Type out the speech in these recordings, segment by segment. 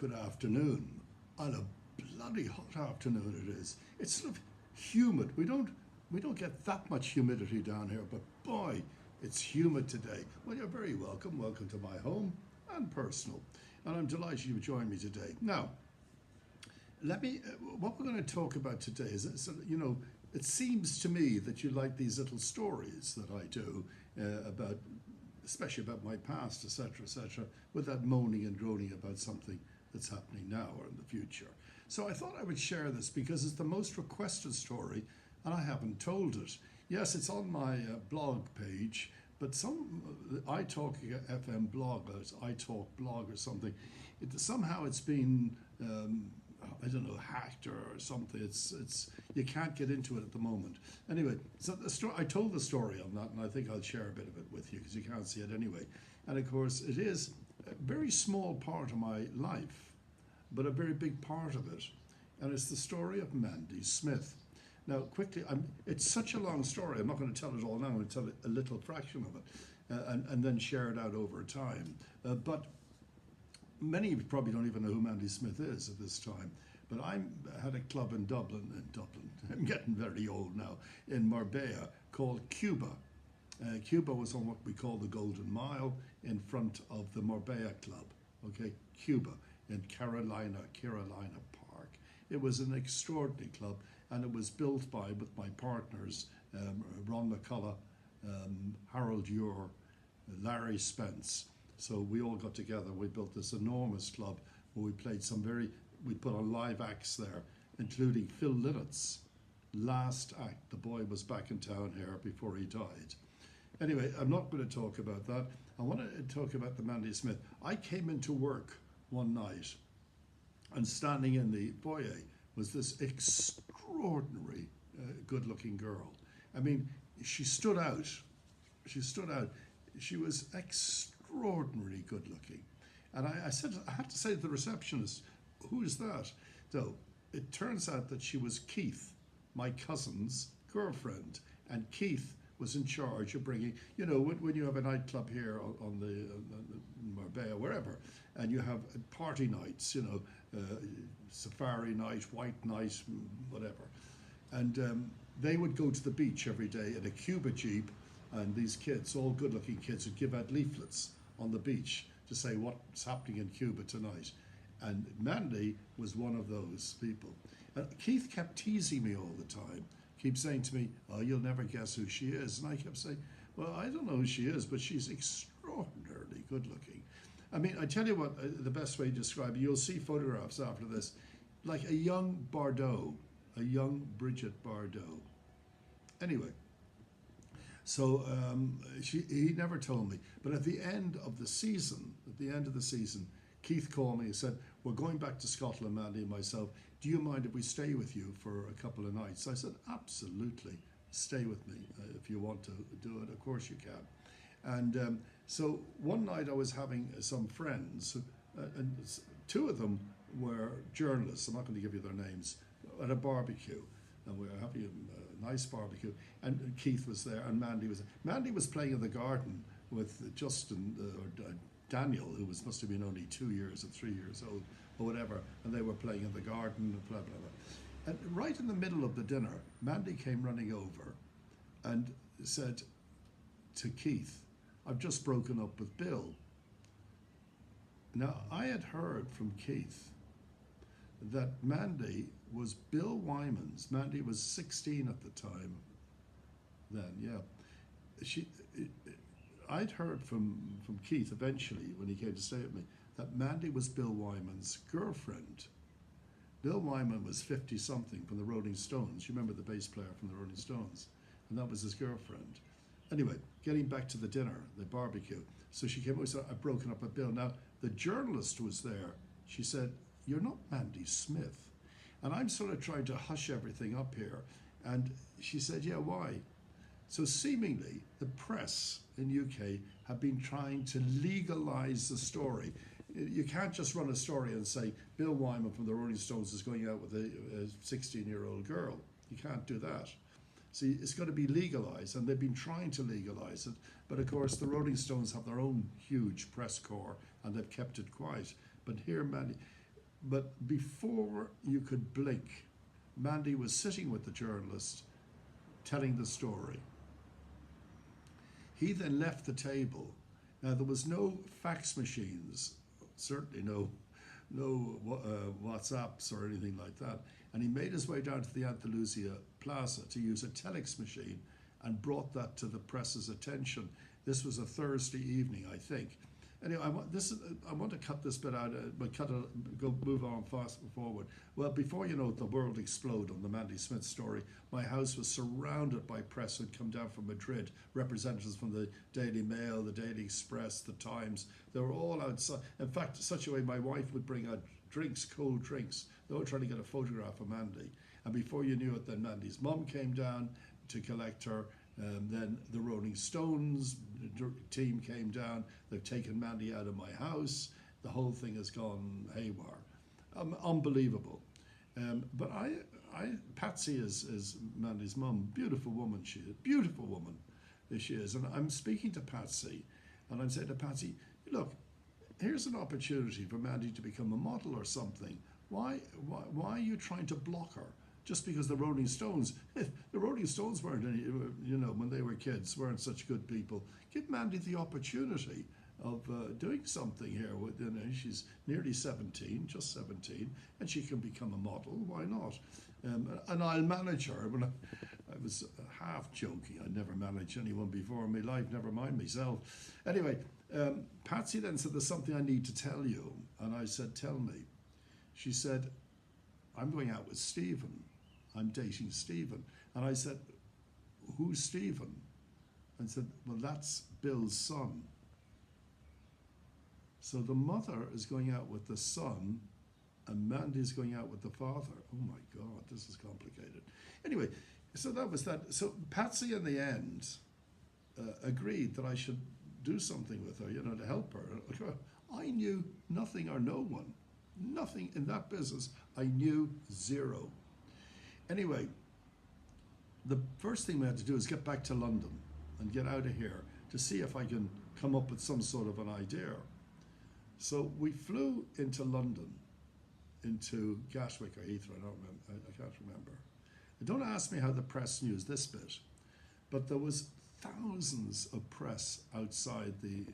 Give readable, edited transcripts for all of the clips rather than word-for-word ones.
Good afternoon. And a bloody hot afternoon it is. It's sort of humid. We don't get that much humidity down here, but boy, it's humid today. Well, you're very welcome. Welcome to my home and personal. And I'm delighted you've joined me today. Now, let me. What we're going to talk about today is, it seems to me that you like these little stories that I do about, especially about my past, etc., etc., with that moaning and groaning about something that's happening now or in the future. So I thought I would share this because it's the most requested story, and I haven't told it. Yes, it's on my blog page, but some iTalk FM blog, or iTalk blog or something, somehow it's been I don't know, hacked or something. It's you can't get into it at the moment. Anyway, so I told the story on that, and I think I'll share a bit of it with you because you can't see it anyway. And of course, it is a very small part of my life, but a very big part of it. And it's the story of Mandy Smith. Now, quickly, it's such a long story. I'm not going to tell it all now. I'm going to tell a little fraction of it, and then share it out over time. But many of you probably don't even know who Mandy Smith is at this time. But I had a club in Dublin, I'm getting very old now, in Marbella called Cuba. Cuba was on what we call the Golden Mile in front of the Marbella Club, okay, Cuba in Carolina Park. It was an extraordinary club, and it was built with my partners, Ron McCullough, Harold Ure, Larry Spence. So we all got together, we built this enormous club where we put on live acts there, including Phil Lynnett's last act. The boy was back in town here before he died. Anyway, I'm not going to talk about that. I want to talk about the Mandy Smith. I came into work one night, and standing in the foyer was this extraordinary good-looking girl. I mean, she stood out. She was extraordinarily good-looking. And I had to say to the receptionist, "Who is that?" So it turns out that she was Keith, my cousin's girlfriend. And Keith was in charge of bringing, when you have a nightclub here on the Marbella, wherever, and you have party nights, safari night, white night, whatever. And they would go to the beach every day in a Cuba Jeep, and these kids, all good-looking kids, would give out leaflets on the beach to say what's happening in Cuba tonight. And Mandy was one of those people. And Keith kept teasing me all the time, keep saying to me, "Oh, you'll never guess who she is." And I kept saying, "Well, I don't know who she is, but she's extraordinarily good looking." I mean, I tell you what, the best way to describe it, you'll see photographs after this, like a young Bardot, a young Bridget Bardot. Anyway, so he never told me. But at the end of the season, Keith called me and said, "We're going back to Scotland, Mandy and myself. Do you mind if we stay with you for a couple of nights?" I said, "Absolutely, stay with me if you want to do it. Of course you can." And so one night I was having some friends, and two of them were journalists. I'm not going to give you their names, at a barbecue. And we were having a nice barbecue. And Keith was there, and Mandy was there. Mandy was playing in the garden with Justin, or Daniel, who must have been only 2 years or 3 years old, or whatever, and they were playing in the garden, blah, blah, blah. And right in the middle of the dinner, Mandy came running over and said to Keith, "I've just broken up with Bill." Now, I had heard from Keith that Mandy was Bill Wyman's. Mandy was 16 at the time then, yeah. I'd heard from Keith eventually, when he came to stay with me, that Mandy was Bill Wyman's girlfriend. Bill Wyman was 50-something from the Rolling Stones. You remember the bass player from the Rolling Stones? And that was his girlfriend. Anyway, getting back to the dinner, the barbecue. So she came over and said, "I've broken up with Bill." Now, the journalist was there. She said, "You're not Mandy Smith." And I'm sort of trying to hush everything up here. And she said, "Yeah, why?" So seemingly, the press in UK have been trying to legalize the story. You can't just run a story and say, Bill Wyman from the Rolling Stones is going out with a 16-year-old girl. You can't do that. See, it's got to be legalized, and they've been trying to legalize it. But of course, the Rolling Stones have their own huge press corps, and they've kept it quiet. But here, Mandy, But before you could blink, Mandy was sitting with the journalist telling the story. He then left the table. Now, there was no fax machines, certainly no WhatsApps or anything like that. And he made his way down to the Andalusia Plaza to use a telex machine and brought that to the press's attention. This was a Thursday evening, I think. Anyway, I want to cut this bit out, but move on fast forward. Well, before you know it, the world exploded on the Mandy Smith story. My house was surrounded by press who'd come down from Madrid, representatives from the Daily Mail, the Daily Express, the Times. They were all outside. In fact, such a way my wife would bring out drinks, cold drinks. They were trying to get a photograph of Mandy. And before you knew it, then Mandy's mum came down to collect her. Then the Rolling Stones team came down. They've taken Mandy out of my house. The whole thing has gone haywire. Unbelievable. But Patsy is Mandy's mum. Beautiful woman she is. Beautiful woman she is. And I'm speaking to Patsy, and I'm saying to Patsy, look, here's an opportunity for Mandy to become a model or something. Why are you trying to block her? Just because the Rolling Stones weren't any, when they were kids, weren't such good people. Give Mandy the opportunity of doing something here. She's nearly 17, just 17, and she can become a model. Why not? And I'll manage her. When I was half joking. I'd never managed anyone before in my life, never mind myself. Anyway, Patsy then said, there's something I need to tell you. And I said, tell me. She said, I'm going out with Stephen. I'm dating Stephen. And I said, who's Stephen? And said, well, that's Bill's son. So the mother is going out with the son, and Mandy's going out with the father. Oh my God, this is complicated. Anyway, so that was that. So Patsy in the end agreed that I should do something with her, to help her. I knew nothing or no one. Nothing in that business. I knew zero. Anyway, the first thing we had to do is get back to London and get out of here to see if I can come up with some sort of an idea. So we flew into London, into Gatwick or Heathrow, I can't remember. Don't ask me how the press knew this bit, but there was thousands of press outside the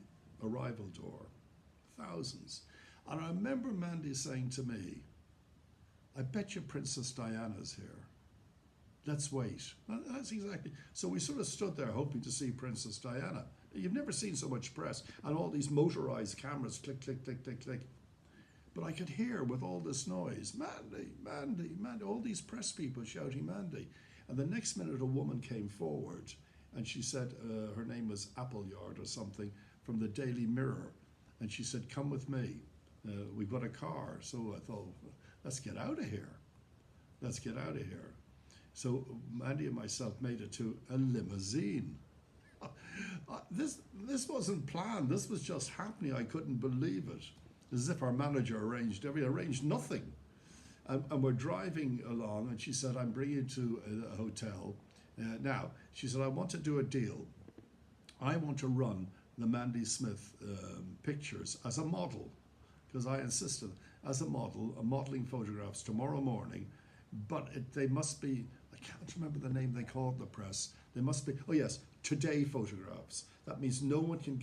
arrival door, thousands. And I remember Mandy saying to me, I bet you Princess Diana's here. Let's wait. That's exactly. So we sort of stood there hoping to see Princess Diana. You've never seen so much press and all these motorized cameras, click, click, click, click, click. But I could hear with all this noise, Mandy, Mandy, Mandy, all these press people shouting Mandy. And the next minute a woman came forward and she said, her name was Appleyard or something, from the Daily Mirror. And she said, come with me. We've got a car. So I thought, let's get out of here. Let's get out of here. So Mandy and myself made it to a limousine. This wasn't planned. This was just happening. I couldn't believe it. As if our manager arranged nothing. And we're driving along, and she said, I'm bringing you to a hotel. Now, she said, I want to do a deal. I want to run the Mandy Smith pictures as a model, because I insisted, as a model, modeling photographs tomorrow morning, but they must be, I can't remember the name they called the press. They must be, oh yes, Today photographs. That means no one can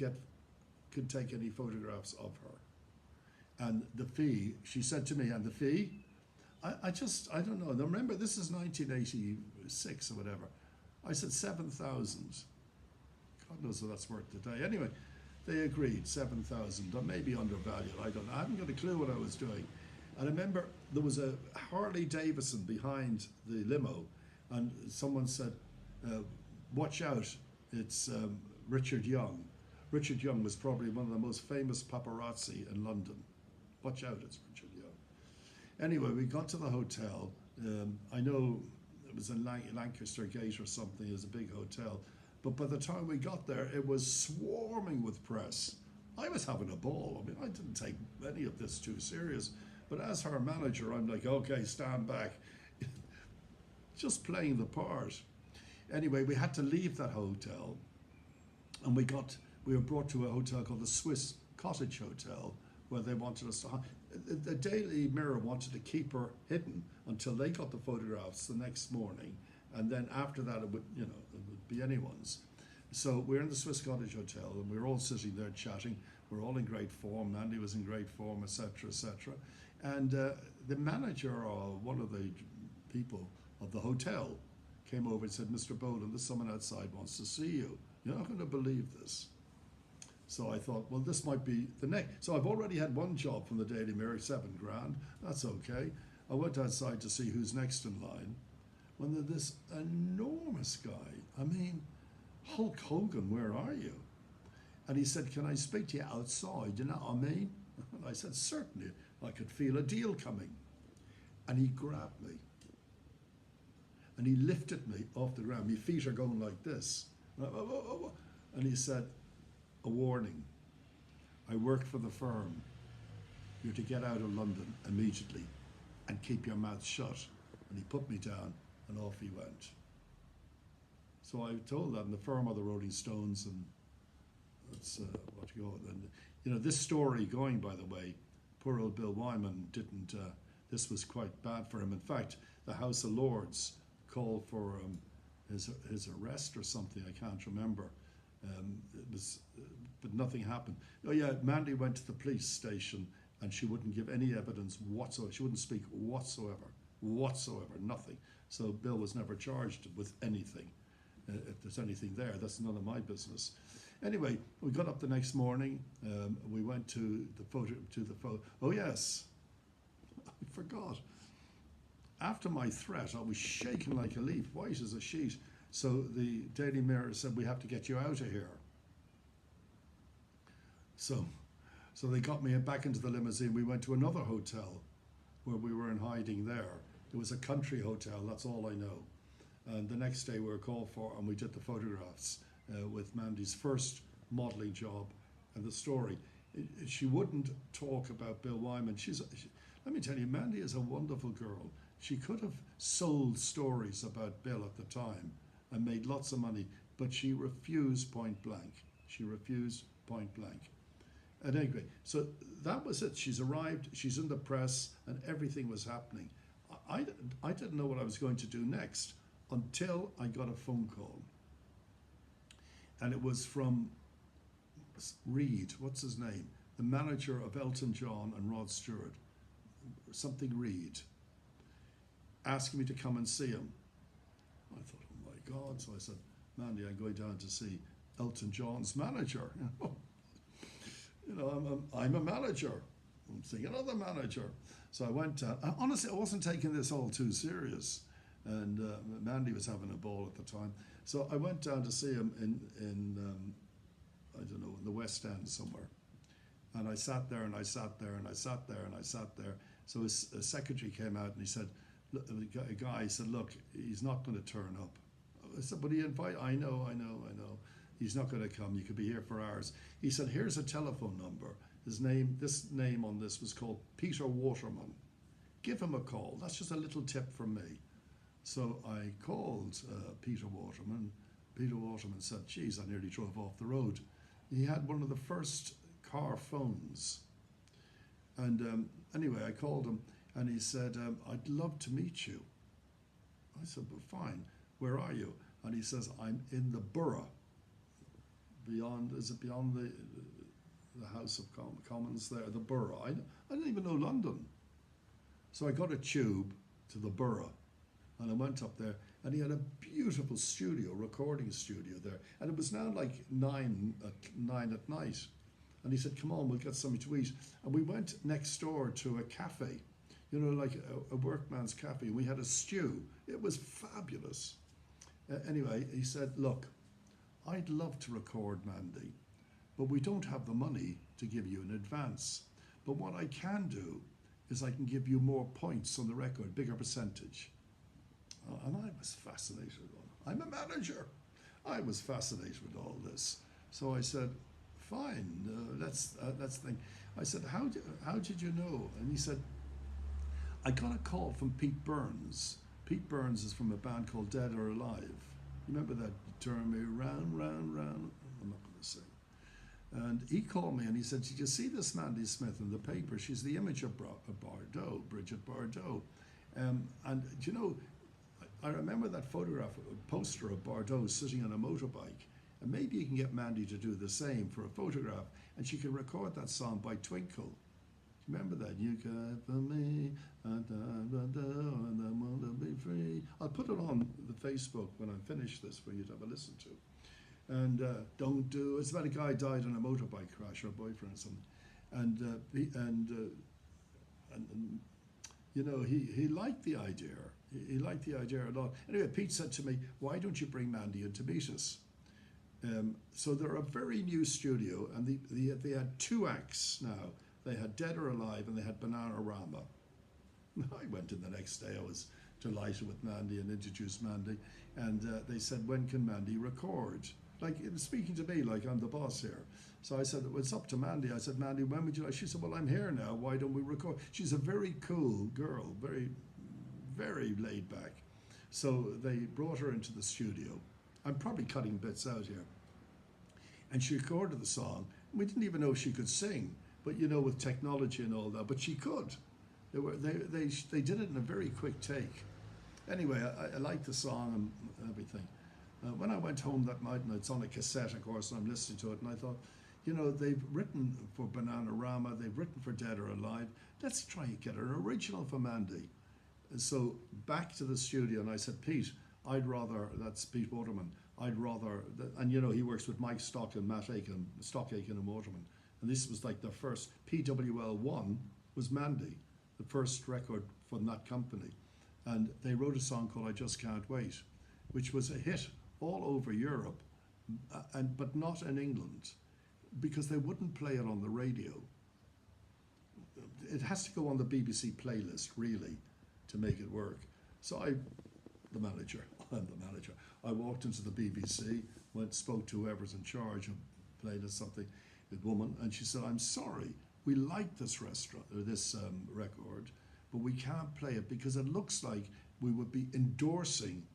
take any photographs of her. And the fee, she said to me, and the fee, I don't know. Now remember, this is 1986 or whatever. I said 7,000. God knows what that's worth today. Anyway, they agreed, 7,000, or maybe undervalued. I don't know. I haven't got a clue what I was doing. And I remember there was a Harley Davidson behind the limo, and someone said, watch out, it's Richard Young. Richard Young was probably one of the most famous paparazzi in London. Watch out, it's Richard Young. Anyway, we got to the hotel. I know it was in Lancaster Gate or something. It was a big hotel. But by the time we got there, it was swarming with press. I was having a ball. I mean, I didn't take any of this too serious. But as her manager, I'm like, okay, stand back. Just playing the part. Anyway, we had to leave that hotel. And we were brought to a hotel called the Swiss Cottage Hotel, where they wanted us to. the Daily Mirror wanted to keep her hidden until they got the photographs the next morning, and then after that it would, it would be anyone's. So we're in the Swiss Cottage Hotel, and we're all sitting there chatting. We're all in great form. Mandy was in great form, etc., etc. And the manager or one of the people of the hotel came over and said, "Mr. Boland, there's someone outside wants to see you. You're not going to believe this." So I thought, well, this might be the next. So I've already had one job from the Daily Mirror, 7 grand. That's okay. I went outside to see who's next in line. When there's this enormous guy, I mean, Hulk Hogan, where are you? And he said, "Can I speak to you outside? You know what I mean?" And I said, "Certainly." I could feel a deal coming. And he grabbed me. And he lifted me off the ground. My feet are going like this. And he said, "A warning. I work for the firm. You're to get out of London immediately and keep your mouth shut." And he put me down and off he went. So I told them the firm are the Rolling Stones, and that's what you go. And this story going, by the way, poor old Bill Wyman didn't. This was quite bad for him. In fact, the House of Lords called for his arrest or something. I can't remember. It was, but nothing happened. Oh yeah, Mandy went to the police station and she wouldn't give any evidence whatsoever. She wouldn't speak whatsoever, nothing. So Bill was never charged with anything. If there's anything there, that's none of my business. Anyway, we got up the next morning. We went to the photo. Oh yes, I forgot. After my threat, I was shaking like a leaf, white as a sheet. So the Daily Mirror said, "We have to get you out of here." So they got me back into the limousine. We went to another hotel where we were in hiding there. It was a country hotel, that's all I know. And the next day we were called for and we did the photographs with Mandy's first modelling job and the story. She wouldn't talk about Bill Wyman. Let me tell you, Mandy is a wonderful girl. She could have sold stories about Bill at the time and made lots of money, but she refused point blank. And anyway, so that was it. She's arrived, she's in the press, and everything was happening. I didn't know what I was going to do next until I got a phone call. And it was from Reed, what's his name? The manager of Elton John and Rod Stewart, something Reed, asking me to come and see him. I thought, oh my God. So I said, "Mandy, I'm going down to see Elton John's manager." I'm a manager. I'm seeing another manager. So I went down. Honestly, I wasn't taking this all too serious. And Mandy was having a ball at the time. So I went down to see him in I don't know, in the West End somewhere. And I sat there and I sat there and I sat there and I sat there. So his secretary came out and he said, a guy said, "Look, he's not going to turn up." I said, "But he invited." I know. He's not going to come. You could be here for hours. He said, "Here's a telephone number. This name on this was called Peter Waterman. Give him a call. That's just a little tip from me." So I called Peter Waterman. Peter Waterman said, "Geez, I nearly drove off the road." He had one of the first car phones. And anyway, I called him and he said, "I'd love to meet you." I said, "Well, fine. Where are you?" And he says, "I'm in the borough. Beyond the House of Commons there, the borough." I didn't even know London. So I got a tube to the borough and I went up there and he had a beautiful recording studio there. And it was now like 9 at night. And he said, "Come on, we'll get something to eat." And we went next door to a cafe, like a workman's cafe. We had a stew. It was fabulous. Anyway, he said, "Look, I'd love to record Mandy, but we don't have the money to give you in advance. But what I can do is I can give you more points on the record, bigger percentage." And I was fascinated with all. I'm a manager. I was fascinated with all this. So I said, "Fine, that's the thing." I said, how did you know?" And he said, "I got a call from Pete Burns. Pete Burns is from a band called Dead or Alive. You remember that? Turn me round, round, round. I'm not going to sing. And he called me and he said, "Did you see this Mandy Smith in the paper? She's the image of Bardot, Bridget Bardot." And do you know, I remember that photograph, a poster of Bardot sitting on a motorbike. And maybe you can get Mandy to do the same for a photograph, and she can record that song by Twinkle. Remember that? You care for me, and I want to be free. I'll put it on the Facebook when I finish this for you to have a listen to. And don't do. It's about a guy died in a motorbike crash, or a boyfriend or something, and you know, he liked the idea. He liked the idea a lot. Anyway, Pete said to me, "Why don't you bring Mandy in to meet us?" So they're a very new studio, and they had 2 acts now. They had Dead or Alive, and they had Bananarama. I went in the next day. I was delighted with Mandy and introduced Mandy, and they said, "When can Mandy record?" Like, it was speaking to me like I'm the boss here. So I said, "Well, it's up to Mandy." I said, "Mandy, when would you like?" She said, "Well, I'm here now. Why don't we record?" She's a very cool girl, very, very laid back. So they brought her into the studio. I'm probably cutting bits out here. And she recorded the song. We didn't even know she could sing, but you know, with technology and all that, but she could. They did it in a very quick take. Anyway, I liked the song and everything. When I went home that night, and it's on a cassette, of course, and I'm listening to it, and I thought, you know, they've written for Bananarama, they've written for Dead or Alive. Let's try and get an original for Mandy. And so back to the studio, and I said, "Pete, that's Pete Waterman, I'd rather," and you know, he works with Mike Stockton, Matt Aiken, Stock Aiken and Waterman. And this was like the first, PWL1 was Mandy, the first record from that company. And they wrote a song called "I Just Can't Wait," which was a hit all over Europe, but not in England, because they wouldn't play it on the radio. It has to go on the BBC playlist, really, to make it work. So I'm the manager. I walked into the BBC, spoke to whoever's in charge, and played us something, a woman, and she said, "I'm sorry, we like this record, but we can't play it because it looks like we would be endorsing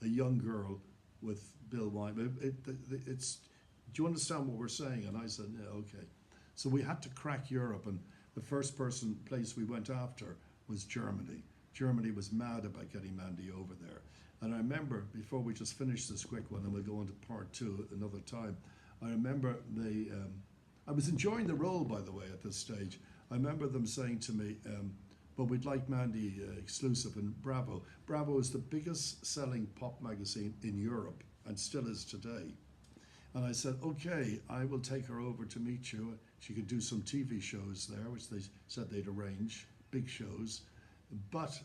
a young girl with Bill Wyman. Do you understand what we're saying?" And I said, "Yeah, okay." So we had to crack Europe, and the first place we went after was Germany. Germany was mad about getting Mandy over there. And I remember, before we just finish this quick one, and we'll go on to part 2 another time, I remember I was enjoying the role, by the way, at this stage. I remember them saying to me, "But we'd like Mandy exclusive in Bravo." Bravo is the biggest selling pop magazine in Europe, and still is today. And I said, "Okay, I will take her over to meet you. She could do some TV shows there," which they said they'd arrange, big shows, "but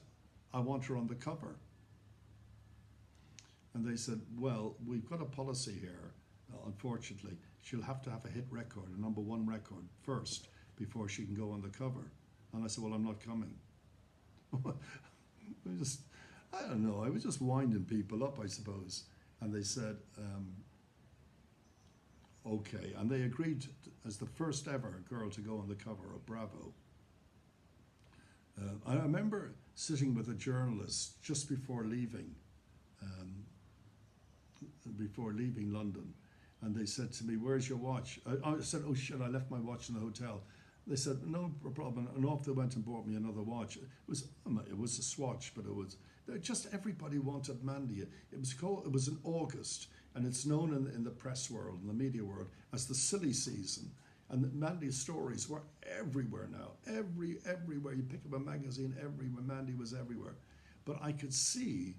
I want her on the cover." And they said, "Well, we've got a policy here. Unfortunately, she'll have to have a hit record, a #1 record first, before she can go on the cover." And I said, "Well, I'm not coming." I don't know, I was just winding people up, I suppose. And they said, okay. And they agreed as the first ever girl to go on the cover of Bravo. I remember sitting with a journalist just before leaving London, and they said to me, "Where's your watch?" I said, "Oh shit, I left my watch in the hotel." They said, "No problem," and off they went and bought me another watch. It was a Swatch, but just everybody wanted Mandy. It was in August, and it's known in the press world, in the media world, as the silly season. And Mandy's stories were everywhere now. Everywhere. You pick up a magazine, everywhere. Mandy was everywhere. But I could see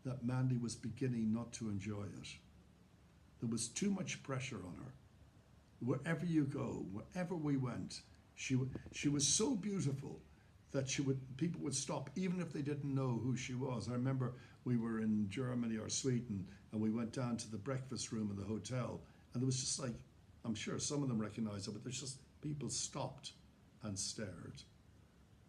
that Mandy was beginning not to enjoy it. There was too much pressure on her. Wherever you go, wherever we went, she was so beautiful that people would stop, even if they didn't know who she was. I remember we were in Germany or Sweden, and we went down to the breakfast room in the hotel, and there was just like, I'm sure some of them recognized her, but there's just people stopped and stared.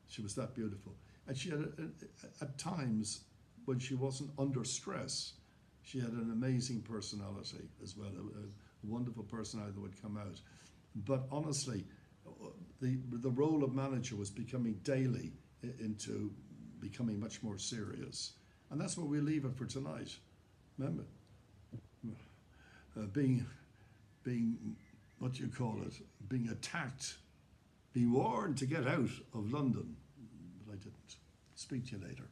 She was that beautiful. And she had, at times, when she wasn't under stress, she had an amazing personality as well, a wonderful personality that would come out. But honestly, the role of manager was becoming daily into becoming much more serious. And that's where we leave it for tonight. Remember, being what do you call it, being attacked, being warned to get out of London, but I didn't. Speak to you later.